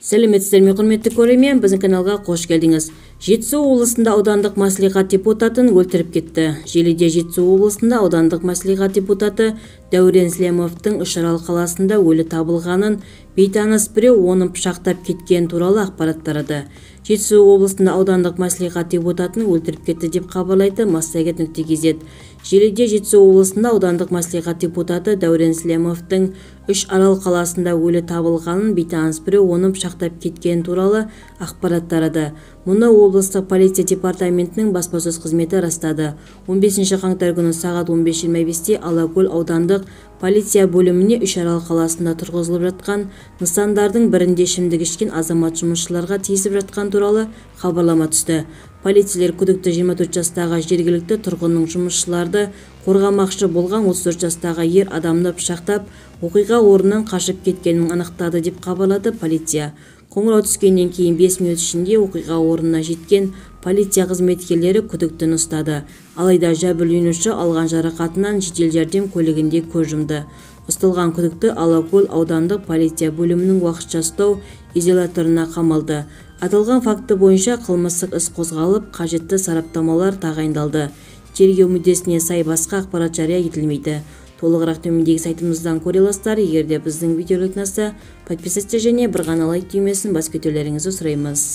Сәлеметсіздер ме, құрметті көрермен, біздің каналға қош келдіңіз. Жетісу облысында аудандық мәслихат депутатын өлтіріп кетті. Желіде Жетісу облысында аудандық мәслихат депутаты Дәурен Слемовтың Үшарал қаласында өлі табылғанын, бейтаныс біреу оны пышақтап кеткен туралы ақпарат тарады. Жетісу облысында аудандық мәслихат депутатын өлтіріп кетті деп хабарлайды Массагет.кз. Желіде Жетісу облысында аудандық мәслихат депутаты Дәурен Слемовтың Үшарал қаласында өлі табылғанын, бейтаныс біреу оны пышақтап кеткен туралы ақпарат тарады. Мұны облыстық полиция департаментінің баспасөз қызметі растады. 15 қаңтар күні сағат 15:25-те Алакөл аудандық полиция бөліміне Үшарал қаласында тұрғызылып жатқан нысандардың бірінде ішімдік ішкен азамат жұмысшыларға тиісіп жатқан туралы хабарлама түсті. Полицейлер күдікті 24 жастағы жергілікті тұрғынның жұмысшыларды қорғамақшы болған 34 жастағы ер адамды пышақтап, оқиға орнынан қашып кеткенін анықтады деп хабарлады полиция. Қоңырау түскеннен кейін 5 минут ішінде оқиға орнына жеткен полиция қызметкерлері күдіктіні ұстады. Алайда жәбірленуші алған жарақатынан жедел жәрдем көлігінде көз жұмды. Ұсталған күдікті Алакөл аудандық полиция бөлімінің уақытша ұстау изоляторына қамалды. Аталған факті бойынша қылмыстық іс қозғалып, қажетті сараптамалар тағайындалды. Тергеу мүддесіне сай басқа ақпарат жария етілмейді. Толығырақ төмендегі сайтымыздан көре аласыздар. Егер де біздің видеолар ұнаса, подписывайтесь және бір ғана лайк түймесін басып кетулеріңізді сұраймыз.